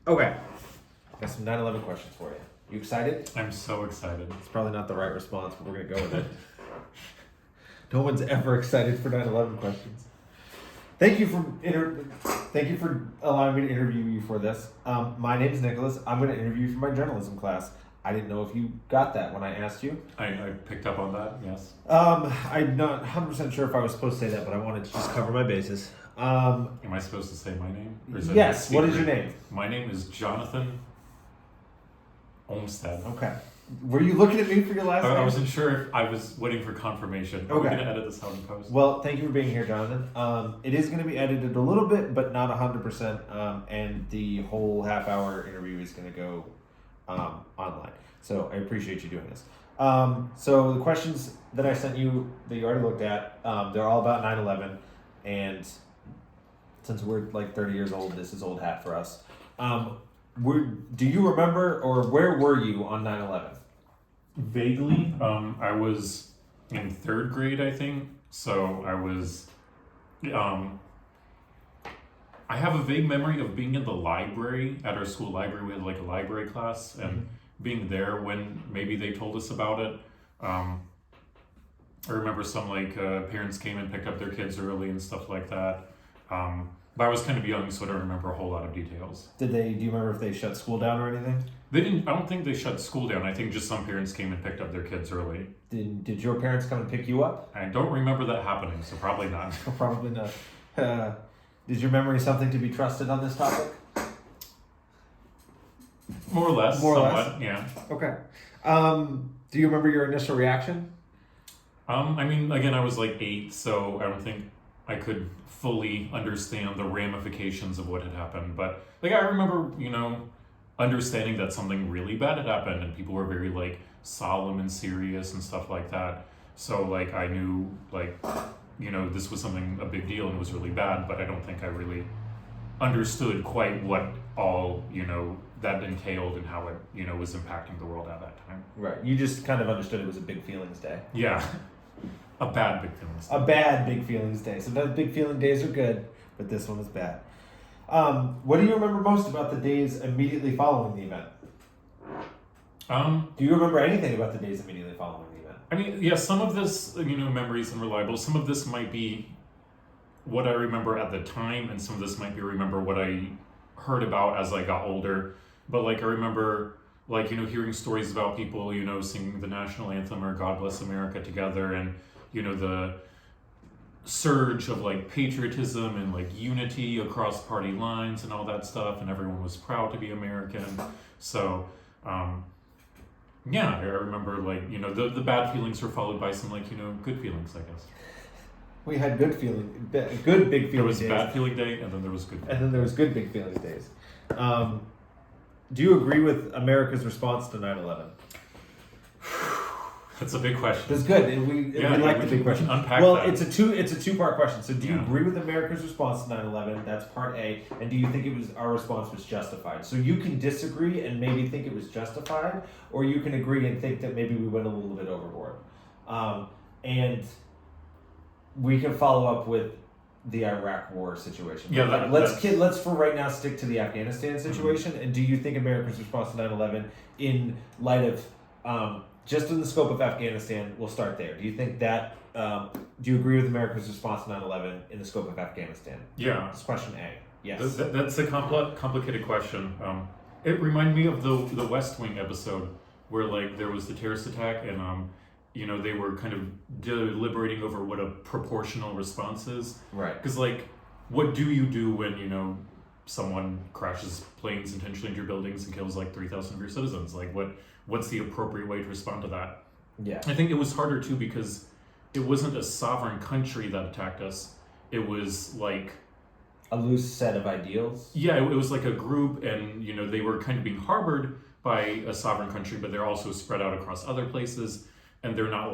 Okay. Got some 9/11 questions for you. You excited? I'm so excited. It's probably not the right response, but we're gonna go with it. No one's ever excited for 9/11 questions. Thank you for allowing me to interview you for this. My name is Nicholas. I'm going to interview you for my journalism class. I didn't know if you got that when I asked you. I picked up on that, yes. I'm not 100% sure if I was supposed to say that, but I wanted to just cover my bases. Am I supposed to say my name? Or is it Yes. a What is secret? your name? My name is Jonathan Olmsted. Okay. Were you looking at me for your last name? I wasn't sure if I was waiting for confirmation. Are we Okay. going to edit this out in post? Well, thank you for being here, Jonathan. It is going to be edited a little bit, but not 100%. And the whole half-hour interview is going to go online. So I appreciate you doing this. So the questions that I sent you that you already looked at, they're all about 9/11. And since we're like 30 years old, this is old hat for us. Do you remember, or where were you on 9/11? Vaguely. I was in third grade, I think. So I was. I have a vague memory of being in the library at our school library. We had like a library class, and being there when maybe they told us about it. I remember some parents came and picked up their kids early and stuff like that. But I was kind of young, so I don't remember a whole lot of details. Do you remember if they shut school down or anything? They didn't. I don't think they shut school down. I think just some parents came and picked up their kids early. Did your parents come and pick you up? I don't remember that happening, so probably not. Probably not. Is your memory something to be trusted on this topic? More or less. More or somewhat, less? yeah. Okay. Do you remember your initial reaction? I mean, again, I was like 8, so I don't think I could fully understand the ramifications of what had happened. But I remember, understanding that something really bad had happened, and people were very solemn and serious and stuff like that. So I knew this was a big deal and it was really bad, but I don't think I really understood quite what all that entailed and how it was impacting the world at that time. Right. You just kind of understood it was a big feelings day. Yeah. A bad big feelings day. A bad big feelings day. Sometimes big feeling days are good, but this one was bad. What do you remember most about the days immediately following the event? Do you remember anything about the days immediately following the event? I mean, yeah, some of this, memories unreliable. Some of this might be what I remember at the time, and some of this might be remember what I heard about as I got older. But I remember hearing stories about people, singing the national anthem or God Bless America together, and the surge of patriotism and unity across party lines and all that stuff, and everyone was proud to be American. So yeah, I remember the bad feelings were followed by some good feelings, I guess. We had good big feeling There was days. bad feeling day, and then there was good. And then there was good big feelings days. Do you agree with America's response to 9/11? That's a big question. That's good. We like the big question. Unpack well, that. it's a two-part question. So, do you Yeah. agree with America's response to 9/11? That's part A. And do you think our response was justified? So you can disagree and maybe think it was justified, or you can agree and think that maybe we went a little bit overboard. And we can follow up with the Iraq War situation. Yeah, let's for right now stick to the Afghanistan situation. And do you think America's response to 9/11, in light of just in the scope of Afghanistan, we'll start there. Do you think that? Do you agree with America's response to 9/11 in the scope of Afghanistan? Yeah. That's question A. Yes. That's a complicated question. It reminded me of the West Wing episode where there was the terrorist attack, and they were kind of deliberating over what a proportional response is. Right. Because what do you do when someone crashes planes intentionally into your buildings and kills 3,000 of your citizens? What's the appropriate way to respond to that? Yeah. I think it was harder too because it wasn't a sovereign country that attacked us. It was a loose set of ideals. Yeah, it was a group, and they were kind of being harbored by a sovereign country, but they're also spread out across other places, and they're not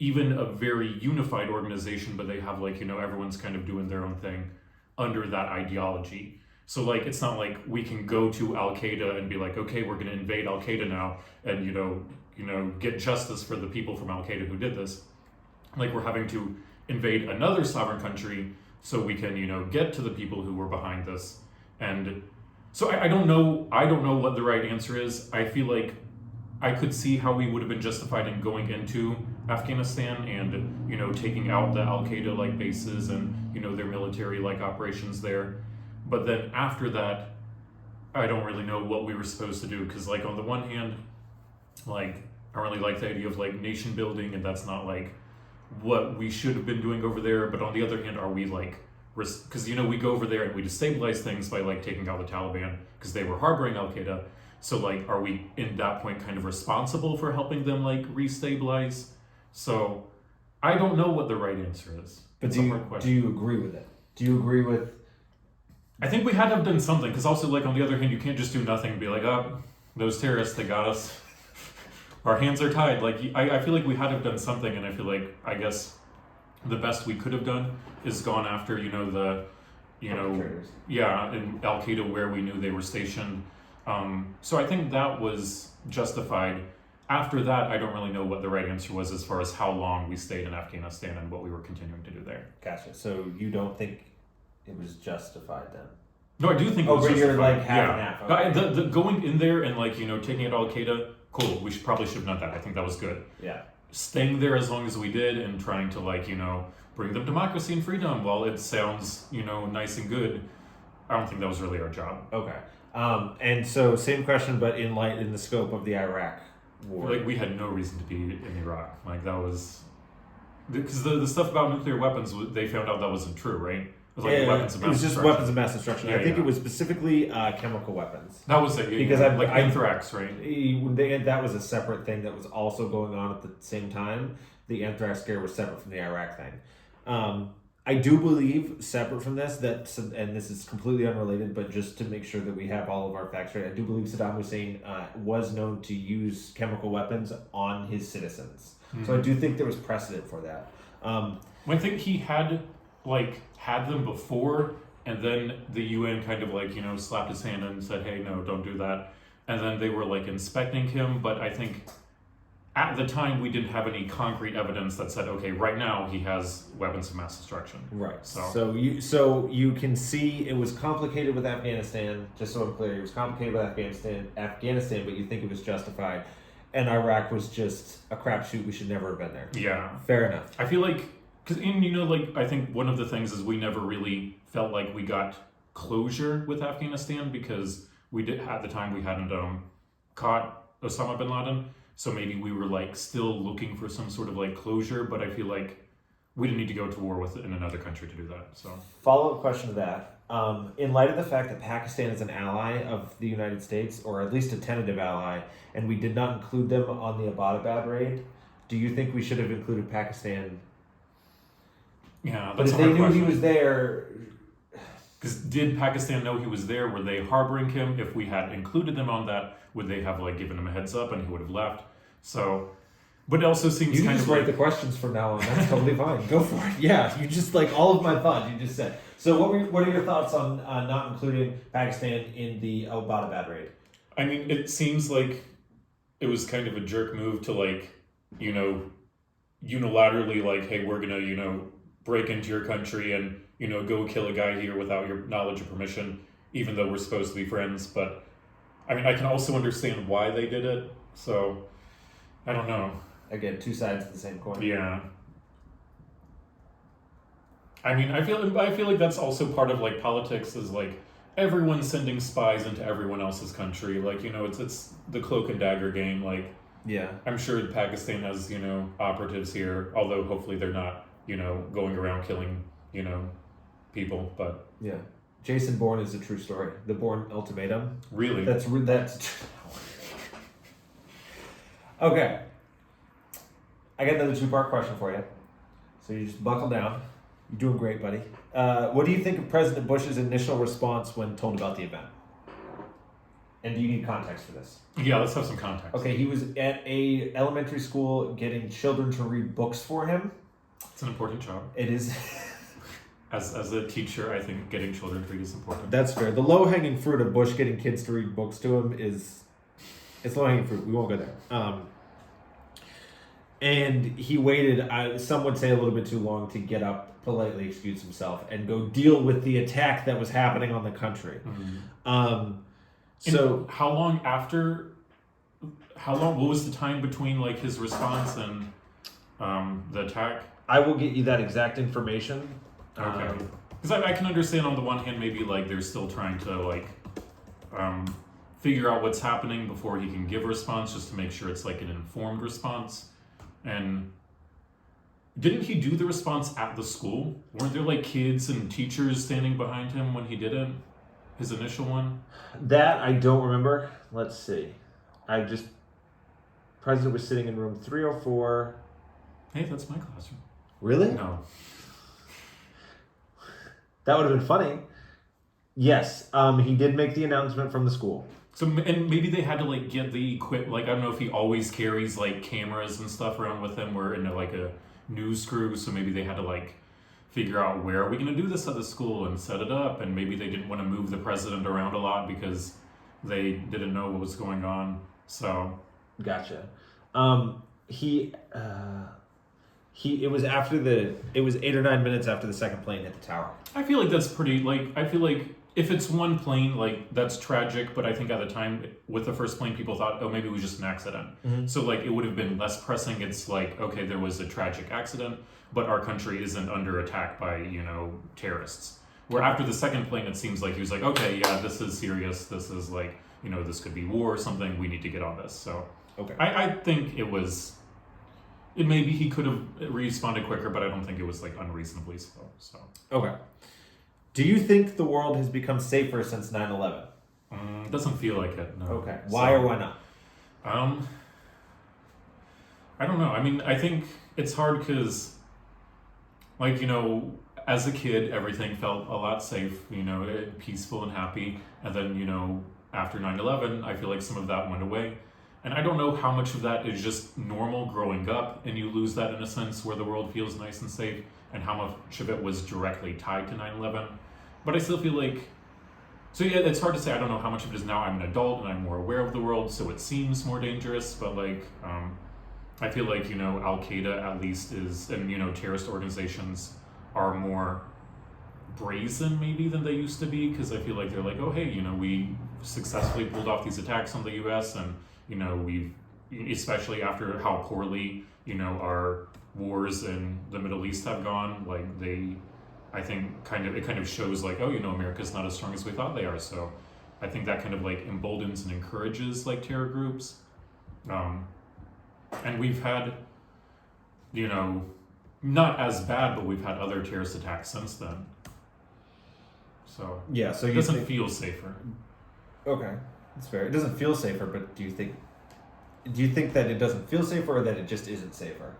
even a very unified organization, but they have everyone's kind of doing their own thing under that ideology. So it's not we can go to Al Qaeda and be okay, we're going to invade Al Qaeda now, and get justice for the people from Al Qaeda who did this. We're having to invade another sovereign country so we can get to the people who were behind this. And So I don't know. I don't know what the right answer is. I feel like I could see how we would have been justified in going into Afghanistan and taking out the Al Qaeda like bases and their military like operations there. But then after that, I don't really know what we were supposed to do because like on the one hand, like I really like the idea of like nation building and that's not like what we should have been doing over there. But on the other hand, are we like because we go over there and we destabilize things by like taking out the Taliban because they were harboring Al Qaeda. So like, are we in that point kind of responsible for helping them like restabilize? So I don't know what the right answer is. But It's do a you, hard question. do you agree with it? Do you agree with? I think we had to have done something because also like on the other hand, you can't just do nothing and be like, oh, those terrorists, they got us. Our hands are tied. Like I feel like we had to have done something, and I feel like I guess the best we could have done is gone after Perpetrators. yeah, in Al Qaeda where we knew they were stationed. So I think that was justified. After that, I don't really know what the right answer was as far as how long we stayed in Afghanistan and what we were continuing to do there. Gotcha. So you don't think it was justified then? No, I do think it Oh, was but you're justified. like half and yeah. half. But Okay. the going in there and like taking out Al Qaeda, cool. We probably should have done that. I think that was good. Yeah. Staying there as long as we did and trying to like bring them democracy and freedom. While it sounds nice and good, I don't think that was really our job. Okay. And so same question, but in the scope of the Iraq war. Like we had no reason to be in Iraq. Like that was because the stuff about nuclear weapons, they found out that wasn't true, right? It was like weapons of mass it was just destruction. weapons of mass destruction. Yeah, I think yeah. it was specifically chemical weapons. That was it. Yeah, Because yeah. I- anthrax, right? That was a separate thing that was also going on at the same time. The anthrax scare was separate from the Iraq thing. I do believe, separate from this, and this is completely unrelated, but just to make sure that we have all of our facts right, I do believe Saddam Hussein was known to use chemical weapons on his citizens. So I do think there was precedent for that. I think he had them before, and then the UN kind of slapped his hand and said, "Hey, no, don't do that." And then they were inspecting him, but I think at the time we didn't have any concrete evidence that said, "Okay, right now he has weapons of mass destruction." Right. So you can see it was complicated with Afghanistan. Just so I'm clear, it was complicated with Afghanistan, but you think it was justified, and Iraq was just a crapshoot. We should never have been there. Yeah. Fair enough. I feel like, I think one of the things is we never really felt like we got closure with Afghanistan because at the time we hadn't caught Osama bin Laden, so maybe we were still looking for some sort of closure, but I feel like we didn't need to go to war in another country to do that. So Follow-up question to that. In light of the fact that Pakistan is an ally of the United States, or at least a tentative ally, and we did not include them on the Abbottabad raid, do you think we should have included Pakistan? yeah, But that's if a they hard knew question. he was there, Because did Pakistan know he was there? Were they harboring him? If we had included them on that, would they have given him a heads up and he would have left? So, but it also seems you can kind just of write the questions from now on. That's totally fine. Go for it. Yeah, you just all of my thoughts you just said. So what are your thoughts on not including Pakistan in the Abbottabad raid? I mean, it seems like it was kind of a jerk move to unilaterally hey, we're gonna break into your country and go kill a guy here without your knowledge or permission, even though we're supposed to be friends. But I mean, I can also understand why they did it. So I don't know. Again, two sides of the same coin. Yeah. I mean, I feel like that's also part of politics is everyone sending spies into everyone else's country. It's the cloak and dagger game. Yeah. I'm sure Pakistan has operatives here, although hopefully they're not going around killing people. But Yeah. Jason Bourne is a true story. The Bourne Ultimatum. really, That's okay. I got another two-part question for you. So you just buckle down. You're doing great, buddy. What do you think of President Bush's initial response when told about the event? And do you need context for this? yeah. Let's have some context. Okay, he was at a elementary school getting children to read books for him. It's an important job. It is. As a teacher, I think getting children to read is important. That's fair. The low-hanging fruit of Bush getting kids to read books to him it's low-hanging fruit. We won't go there. And he waited, some would say a little bit too long, to get up, politely excuse himself, and go deal with the attack that was happening on the country. Mhm. So how long after? How long? What was the time between like his response and the attack? I will get you that exact information. Okay. Because I can understand on the one hand maybe like they're still trying to like figure out what's happening before he can give a response, just to make sure it's like an informed response. And didn't he do the response at the school? Weren't there like kids and teachers standing behind him when he did it? His initial one? That I don't remember. Let's see. President was sitting in room 304. Hey, that's my classroom. Really? No. That would have been funny. Yes, he did make the announcement from the school. So, and maybe they had to like get the like I don't know if he always carries like cameras and stuff around with him, or in like a news crew. So maybe they had to like figure out where are we going to do this at the school and set it up. And maybe they didn't want to move the president around a lot because they didn't know what was going on. So gotcha. It was 8 or 9 minutes after the second plane hit the tower. I feel like that's pretty, like, I feel like if it's one plane, like, that's tragic, but I think at the time, with the first plane, people thought, oh, maybe it was just an accident. Mm-hmm. So, like, it would have been less pressing. It's like, okay, there was a tragic accident, but our country isn't under attack by, terrorists. Where after the second plane, it seems like he was like, okay, yeah, this is serious. This is like, this could be war or something. We need to get on this. So, okay. I think maybe he could have responded quicker, but I don't think it was like unreasonably slow. So okay. Do you think the world has become safer since 9/11? It doesn't feel like it. No. Okay. Why or why not? I don't know. I mean, I think it's hard because, like, as a kid, everything felt a lot safe, peaceful and happy. And then, after 9/11, I feel like some of that went away. And I don't know how much of that is just normal growing up and you lose that in a sense where the world feels nice and safe, and how much of it was directly tied to 9/11. But I still feel like, so yeah, it's hard to say. I don't know how much of it is now I'm an adult and I'm more aware of the world, so it seems more dangerous. But like, I feel like, Al-Qaeda at least is, and, terrorist organizations are more brazen maybe than they used to be, because I feel like they're like, oh, hey, we successfully pulled off these attacks on the U.S. and we've, especially after how poorly, our wars in the Middle East have gone, like I think it kind of shows like, oh, America's not as strong as we thought they are. So I think that kind of like emboldens and encourages like terror groups. And we've had, not as bad, but we've had other terrorist attacks since then. So yeah, so it doesn't feel safer. Okay. That's fair. It doesn't feel safer, but do you think that it doesn't feel safer, or that it just isn't safer?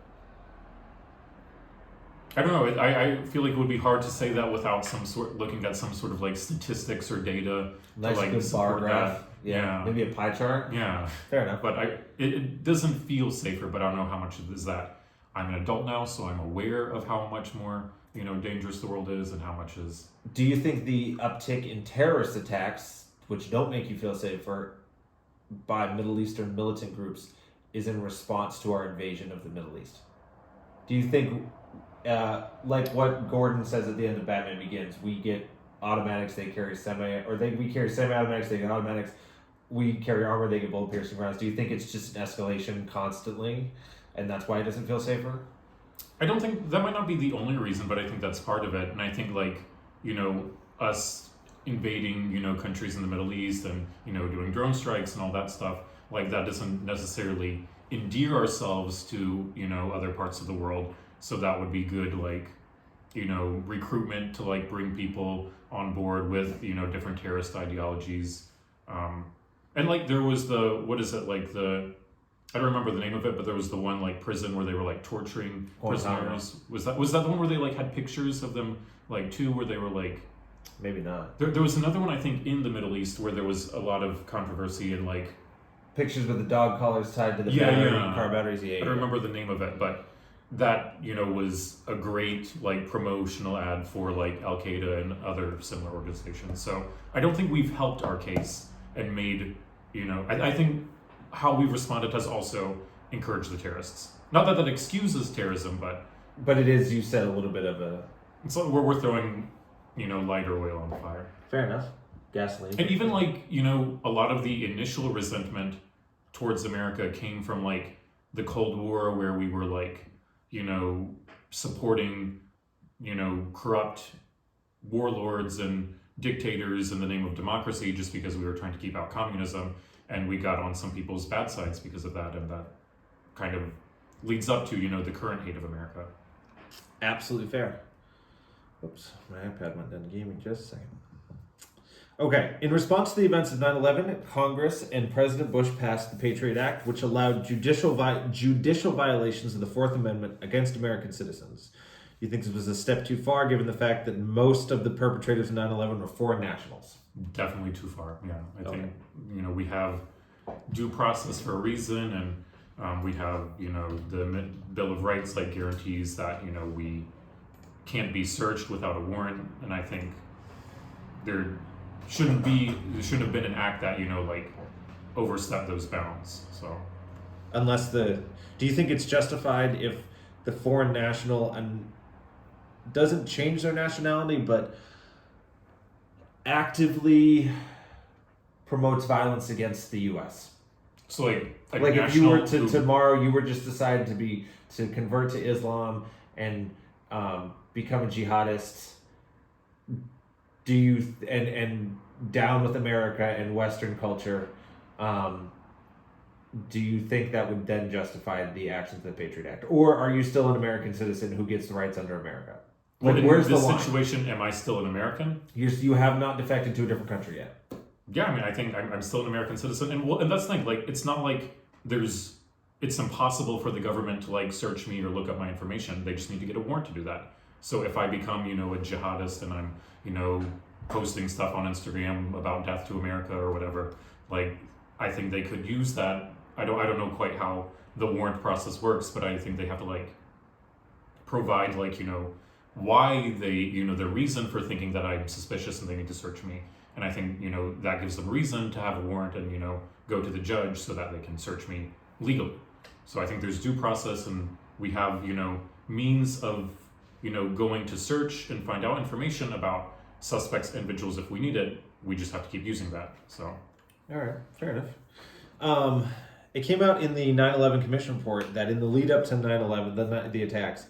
I don't know. I feel like it would be hard to say that without looking at some sort of like statistics or data Nice to like good bar support graph. that. Yeah. Maybe a pie chart. Yeah. Fair enough. But it doesn't feel safer. But I don't know how much of it is that I'm an adult now, so I'm aware of how much more dangerous the world is, and how much is. Do you think the uptick in terrorist attacks, which don't make you feel safer, by Middle Eastern militant groups, is in response to our invasion of the Middle East? Do you think, like what Gordon says at the end of Batman Begins, we get automatics, they carry we carry semi-automatics, they get automatics, we carry armor, they get bullet-piercing rounds. Do you think it's just an escalation constantly, and that's why it doesn't feel safer? I don't think that might not be the only reason, but I think that's part of it. And I think like, us invading, countries in the Middle East and, doing drone strikes and all that stuff, like that doesn't necessarily endear ourselves to, other parts of the world. So that would be good, like, recruitment to like bring people on board with, different terrorist ideologies. And like there was I don't remember the name of it, but there was the one like prison where they were like torturing prisoners. Was that the one where they like had pictures of them, like too, where they were like. Maybe not. There was another one, I think, in the Middle East where there was a lot of controversy and like pictures with the dog collars tied to the car batteries. Yeah, I don't remember the name of it, but that was a great like promotional ad for like Al-Qaeda and other similar organizations. So I don't think we've helped our case and made I think how we've responded has also encouraged the terrorists. Not that excuses terrorism, but it is, you said, a little bit of a. It's like we're throwing lighter oil on the fire. Fair enough. gasoline. And even like, you know, a lot of the initial resentment towards America came from like the Cold War, where we were like, you know, supporting, you know, corrupt warlords and dictators in the name of democracy just because we were trying to keep out communism, and we got on some people's bad sides because of that, and that kind of leads up to, you know, the current hate of America. Absolutely fair. Oops, my iPad went down. Give me just a second. Okay, in response to the events of 9/11, Congress and President Bush passed the Patriot Act, which allowed judicial violations of the Fourth Amendment against American citizens. Do you think this was a step too far, given the fact that most of the perpetrators of 9/11 were foreign nationals? Definitely too far. Yeah, I Okay. think, you know, we have due process for a reason, and we have, you know, the Bill of Rights like guarantees that, you know, we can't be searched without a warrant, and I think there shouldn't have been an act that, you know, like overstepped those bounds. So Do you think it's justified if the foreign national and doesn't change their nationality, but actively promotes violence against the U.S.? So like If you were national- to tomorrow, you were just decided to convert to Islam and become a jihadist. Do you and down with America and Western culture? Do you think that would then justify the actions of the Patriot Act, or are you still an American citizen who gets the rights under America? Well, in Where's the this line? situation, am I still an American? You have not defected to a different country yet. Yeah, I mean, I think I'm still an American citizen, and that's the thing. Like, it's not like it's impossible for the government to like search me or look up my information. They just need to get a warrant to do that. So if I become, you know, a jihadist and I'm, you know, posting stuff on Instagram about death to America or whatever, like, I think they could use that. I don't know quite how the warrant process works, but I think they have to like provide like, you know, why they, you know, the reason for thinking that I'm suspicious and they need to search me. And I think, you know, that gives them reason to have a warrant and, you know, go to the judge so that they can search me legally. So I think there's due process, and we have, you know, means of, you know, going to search and find out information about suspects, individuals if we need it. We just have to keep using that. So. All right, fair enough. It came out in the 9/11 Commission report that in the lead up to 9/11, the attacks,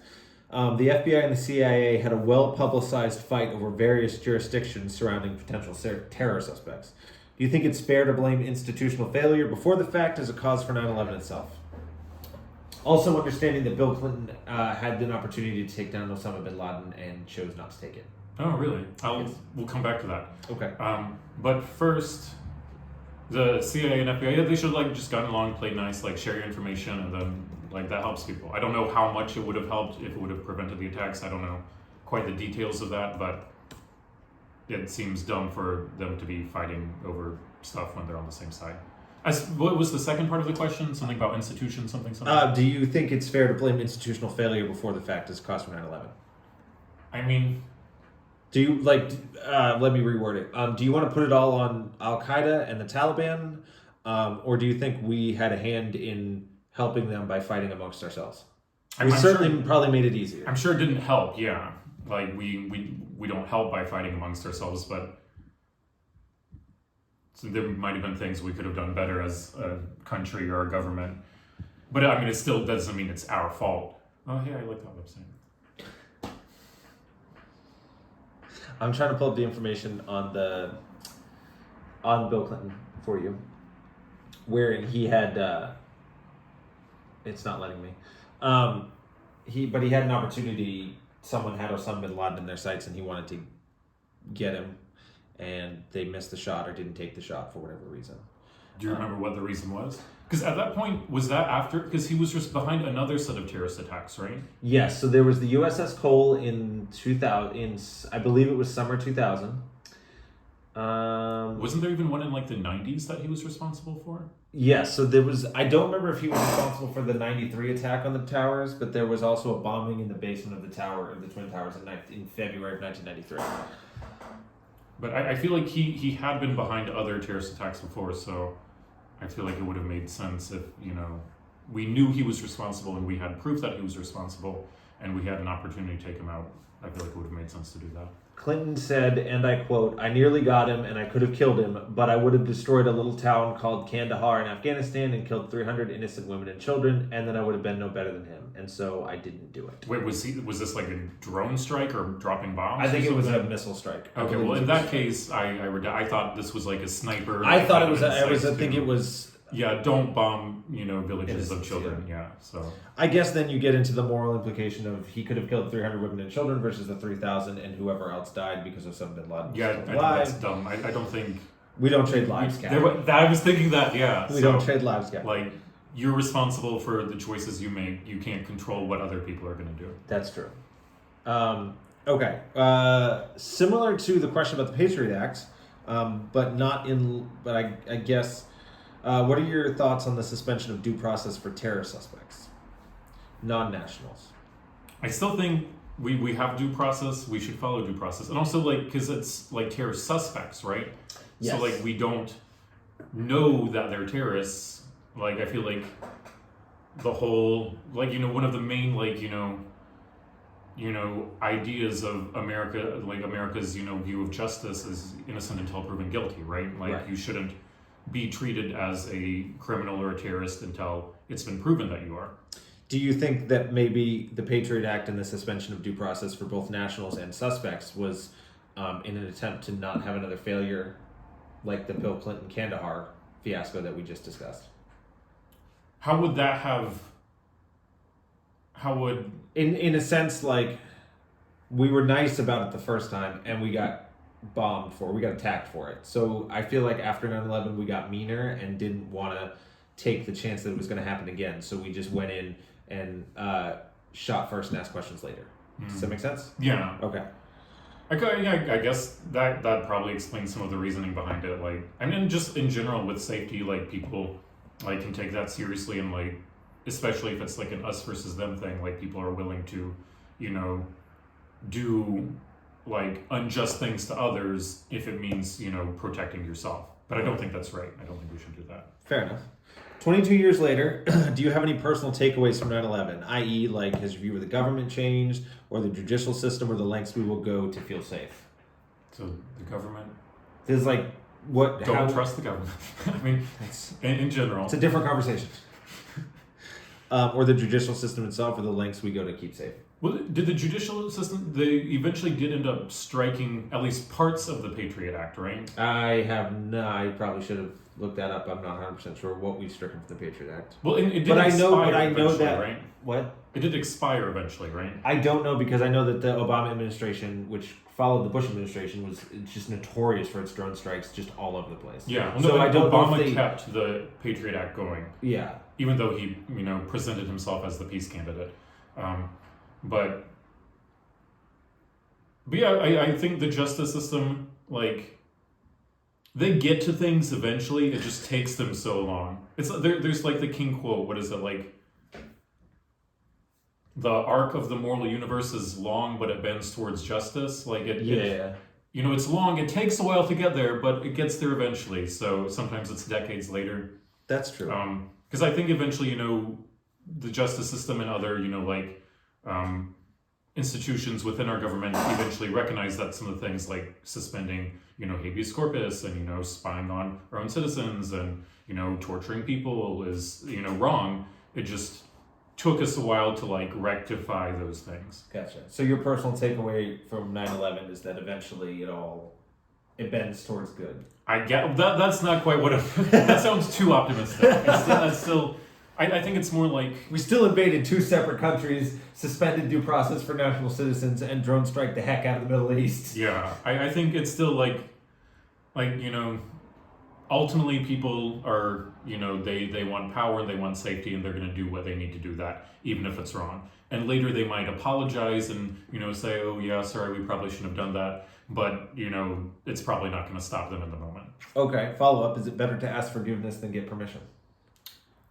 the FBI and the CIA had a well-publicized fight over various jurisdictions surrounding potential terror suspects. Do you think it's fair to blame institutional failure before the fact as a cause for 9/11 itself? Also understanding that Bill Clinton had an opportunity to take down Osama bin Laden and chose not to take it. Oh, really? Yes. We'll come back to that. Okay. But first, the CIA and FBI, they should like just gotten along, played nice, like share your information, and then like that helps people. I don't know how much it would have helped, if it would have prevented the attacks. I don't know quite the details of that, but it seems dumb for them to be fighting over stuff when they're on the same side. What was the second part of the question? Something about institutions, something. Do you think it's fair to blame institutional failure before the fact as a cause for 9/11? I mean, Do you let me reword it. Do you want to put it all on Al Qaeda and the Taliban, or do you think we had a hand in helping them by fighting amongst ourselves? I'm We certainly sure- probably made it easier. I'm sure it didn't help. Yeah, like we don't help by fighting amongst ourselves, but so there might have been things we could have done better as a country or a government. But I mean, it still doesn't mean it's our fault. Oh, hey, I like that website. I'm trying to pull up the information on Bill Clinton for you, wherein he had. It's not letting me. He had an opportunity. Someone had Osama bin Laden in their sights, and he wanted to get him, and they missed the shot or didn't take the shot for whatever reason. Do you remember what the reason was? Because at that point, was that after? Because he was just behind another set of terrorist attacks, right? Yes, so there was the USS Cole in 2000. I believe it was summer 2000. Wasn't there even one in like the 90s that he was responsible for? Yes, so there was. I don't remember if he was responsible for the '93 attack on the towers, but there was also a bombing in the basement of the tower of the Twin Towers in February of 1993. But I feel like he had been behind other terrorist attacks before, so I feel like it would have made sense if, you know, we knew he was responsible and we had proof that he was responsible and we had an opportunity to take him out. I feel like it would have made sense to do that. Clinton said, and I quote, "I nearly got him and I could have killed him, but I would have destroyed a little town called Kandahar in Afghanistan and killed 300 innocent women and children, and then I would have been no better than him. And so I didn't do it." Wait, was this like a drone strike or dropping bombs? I think or it was a something? missile strike. I Okay, believe well it in was that case, I thought this was like a sniper. I thought it was. I I think it was. Yeah, don't bomb, villages of Innocents, children. Yeah, so I guess then you get into the moral implication of he could have killed 300 women and children versus the 3,000 and whoever else died because of Osama bin Laden. yeah, I still think alive. that's dumb. I don't think We don't trade lives, Cap. I was thinking that. Yeah, We so, don't trade lives, Cap. like you're responsible for the choices you make. You can't control what other people are going to do. That's true. Okay. Similar to the question about the Patriot Act, but not in. But I guess. What are your thoughts on the suspension of due process for terror suspects, non-nationals? I still think we have due process. We should follow due process, and also because it's like terror suspects, right? Yes. So we don't know that they're terrorists. Like I feel like the whole one of the main ideas of America, like America's view of justice is innocent until proven guilty, right? Right. You shouldn't be treated as a criminal or a terrorist until it's been proven that you are. Do you think that maybe the Patriot Act and the suspension of due process for both nationals and suspects was in an attempt to not have another failure like the Bill Clinton Kandahar fiasco that we just discussed? How would that have? How would In a sense, like, we were nice about it the first time and we got we got attacked for it. So I feel like after 9/11 we got meaner and didn't want to take the chance that it was going to happen again. So we just went in and shot first and asked questions later. Does that make sense? yeah? Okay. I guess that probably explains some of the reasoning behind it. Just in general with safety, people can take that seriously, and especially if it's like an us versus them thing, people are willing to, do unjust things to others if it means protecting yourself. But I don't think that's right. I don't think we should do that. Fair enough. 22 years later, do you have any personal takeaways from 9/11, i.e., has your view of the government changed, or the judicial system, or the lengths we will go to feel safe? So the government, There's don't trust the government. I mean, in general, it's a different conversation. Or the judicial system itself, or the lengths we go to keep safe. Well, did the judicial system? They eventually did end up striking at least parts of the Patriot Act, right? I probably should have looked that up. I'm not 100% sure what we stricken from the Patriot Act. Well, it did But I know eventually, that. right? What? It did expire eventually, right? I don't know, because I know that the Obama administration, which followed the Bush administration, was just notorious for its drone strikes just all over the place. Yeah. So I don't know Obama if they. kept the Patriot Act going, Yeah. even though he presented himself as the peace candidate. But yeah, I think the justice system, they get to things eventually. It just takes them so long. It's there's the King quote. What is it like? The arc of the moral universe is long, but it bends towards justice. It's long. It takes a while to get there, but it gets there eventually. So sometimes it's decades later. That's true. Because I think eventually, the justice system and other, institutions within our government eventually recognize that some of the things like suspending, habeas corpus and, spying on our own citizens and, torturing people is, wrong. It just took us a while to rectify those things. Gotcha. So your personal takeaway from 9/11 is that eventually it bends towards good. I get that. That's not quite what that sounds too optimistic. I think it's more like We still invaded two separate countries, suspended due process for national citizens, and drone strike the heck out of the Middle East. yeah. I think it's still ultimately people are they want power and they want safety and they're going to do what they need to do that even if it's wrong. And later they might apologize and say, oh yeah, sorry, we probably shouldn't have done that. But it's probably not going to stop them in the moment. Okay. Follow up: is it better to ask forgiveness than get permission?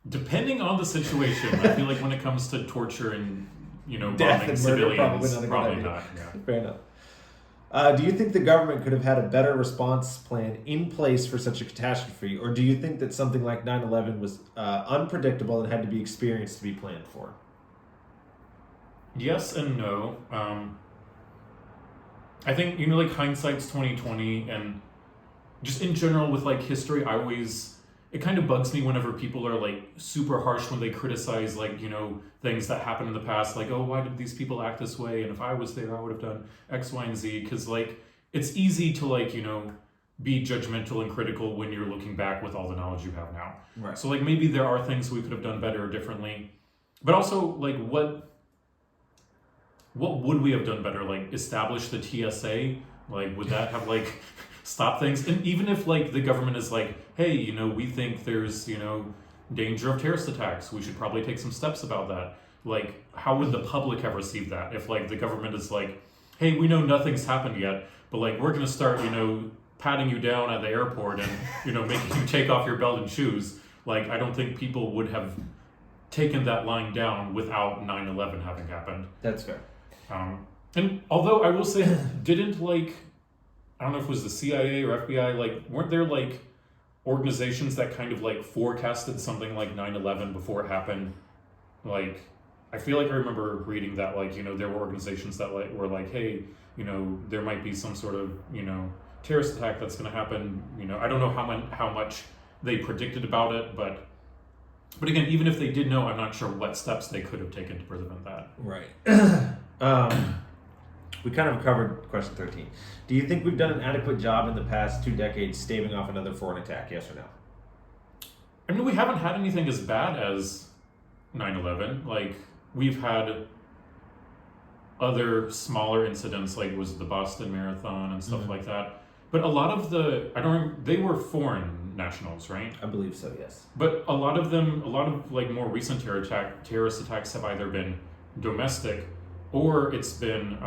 Depending on the situation, I feel like when it comes to torture and Death bombing and murder, civilians, probably not a good idea. not. Yeah. Fair enough. Do you think the government could have had a better response plan in place for such a catastrophe, or do you think that something like 9/11 was unpredictable and had to be experienced to be planned for? Yes and no. I think, you know, like hindsight's 2020, and just in general with like history, it kind of bugs me whenever people are like super harsh when they criticize like, you know, things that happened in the past, like, oh, why did these people act this way? And if I was there, I would have done X, Y, and Z. Because like, it's easy to like, you know, be judgmental and critical when you're looking back with all the knowledge you have now. Right. So like maybe there are things we could have done better or differently. But also like what would we have done better? Like establish the TSA? Like would that have like stop things? And even if like the government is like, hey, you know, we think there's, you know, danger of terrorist attacks, we should probably take some steps about that. Like how would the public have received that if like the government is like, hey, we know nothing's happened yet, but like we're gonna start, you know, patting you down at the airport and, you know, making you take off your belt and shoes. Like I don't think people would have taken that line down without 9/11 having happened. That's fair. And although I will say, didn't like, I don't know if it was the CIA or FBI, like weren't there like organizations that kind of like forecasted something like 9/11 before it happened? Like I feel like I remember reading that, like, you know, there were organizations that like were like, hey, you know, there might be some sort of, you know, terrorist attack that's going to happen. You know, I don't know how much they predicted about it, but again, even if they did know, I'm not sure what steps they could have taken to prevent that. Right. We kind of covered question 13. Do you think we've done an adequate job in the past 2 decades staving off another foreign attack? Yes or no? I mean, we haven't had anything as bad as 9/11. Like we've had other smaller incidents, like was the Boston Marathon and stuff like that. But a lot of they were foreign nationals, right? I believe so, yes. But a lot of like more recent terrorist attacks have either been domestic or it's been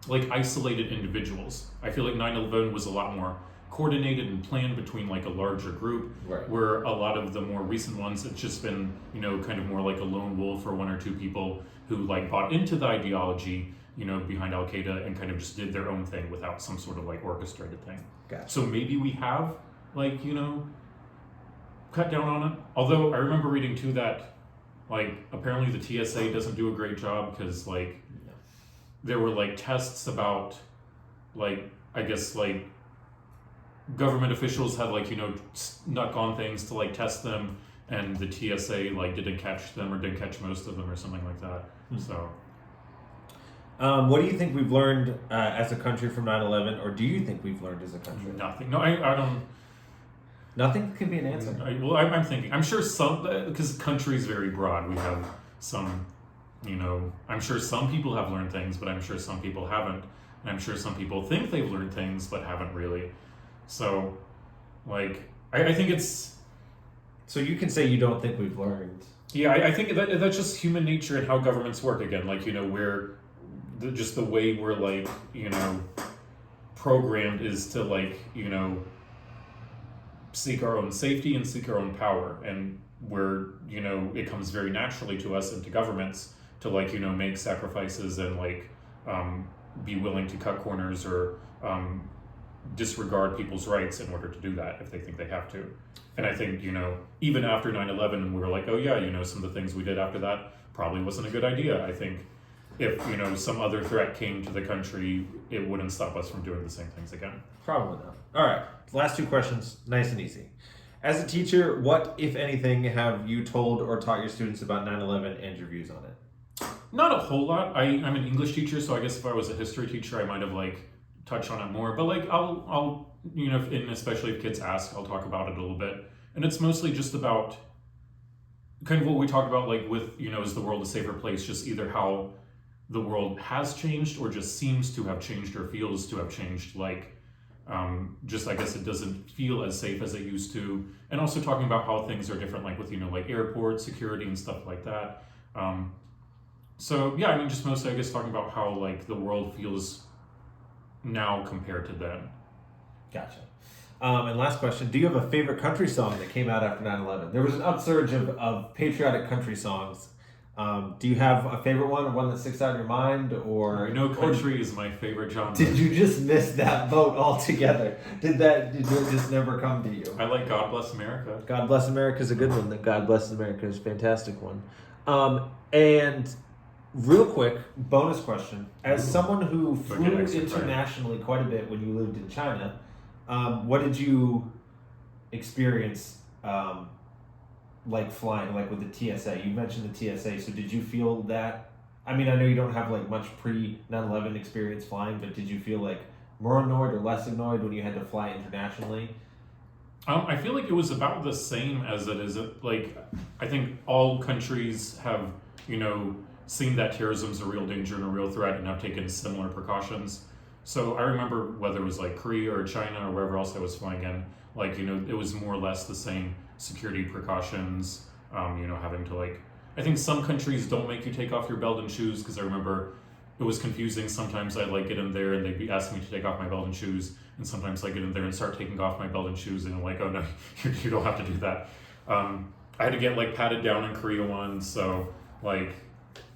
like isolated individuals. I feel like 9/11 was a lot more coordinated and planned between like a larger group, Right. where a lot of the more recent ones, it's just been, you know, kind of more like a lone wolf or one or two people who like bought into the ideology, you know, behind Al Qaeda and kind of just did their own thing without some sort of like orchestrated thing. Gotcha. So maybe we have like, you know, cut down on it. Although I remember reading too that like apparently the TSA doesn't do a great job because like there were like tests about like, I guess like government officials had like, you know, snuck on things to like test them and the TSA like didn't catch them or didn't catch most of them or something like that. So what do you think we've learned as a country from 9/11, or do you think we've learned as a country? nothing. No, I don't. Nothing could be an answer. I'm thinking. I'm sure some, because country is very broad. We have some, you know, I'm sure some people have learned things, but I'm sure some people haven't. And I'm sure some people think they've learned things, but haven't really. So, like, I think it's... So you can say you don't think we've learned. Yeah, I think that's just human nature and how governments work again. Like, you know, just the way we're, like, you know, programmed is to, like, you know, seek our own safety and seek our own power. And where, you know, it comes very naturally to us and to governments to, like, you know, make sacrifices and, like, be willing to cut corners or disregard people's rights in order to do that if they think they have to. And I think, you know, even after 9/11, we were like, oh yeah, you know, some of the things we did after that probably wasn't a good idea. I think if, you know, some other threat came to the country, it wouldn't stop us from doing the same things again. Probably not. All right, last 2 questions, nice and easy. As a teacher, what, if anything, have you told or taught your students about 9/11 and your views on it? Not a whole lot. I'm an English teacher, so I guess if I was a history teacher, I might have like touched on it more. But like I'll you know, and especially if kids ask, I'll talk about it a little bit. And it's mostly just about kind of what we talk about, like with, you know, is the world a safer place? Just either how the world has changed or just seems to have changed or feels to have changed. Like just I guess it doesn't feel as safe as it used to. And also talking about how things are different, like with, you know, like airport security and stuff like that. So yeah, I mean, just mostly I guess talking about how like the world feels now compared to then. Gotcha. And last question, do you have a favorite country song that came out after 9/11? There was an upsurge of patriotic country songs. Do you have a favorite one that sticks out in your mind? Or I know country is my favorite genre. Did you just miss that boat altogether? Did it just never come to you? I like God Bless America. God Bless America is a good one. The God Bless America is a fantastic one. And Real quick, bonus question: as someone who So flew get extra credit. internationally quite a bit when you lived in China, what did you experience like flying, like with the TSA? You mentioned the TSA, so did you feel that? I mean, I know you don't have like much pre 9/11 experience flying, but did you feel like more annoyed or less annoyed when you had to fly internationally? I feel like it was about the same as it is. Like, I think all countries have, seen that terrorism is a real danger and a real threat and have taken similar precautions. So I remember whether it was like Korea or China or wherever else I was flying in, like, it was more or less the same security precautions, having to like, I think some countries don't make you take off your belt and shoes because I remember it was confusing. Sometimes I'd like get in there and they'd be asking me to take off my belt and shoes, and sometimes I get in there and start taking off my belt and shoes, and I'm like, oh no, you don't have to do that. I had to get like patted down in Korea once, so like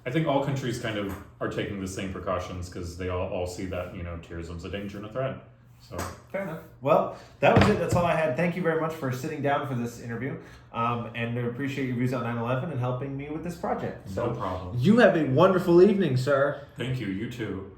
I think all countries kind of are taking the same precautions because they all see that terrorism's a danger and a threat. So Fair enough. Well, that was it. That's all I had. Thank you very much for sitting down for this interview, and I appreciate your views on 9/11 and helping me with this project. no problem. you have a wonderful evening, sir. Thank you. You too.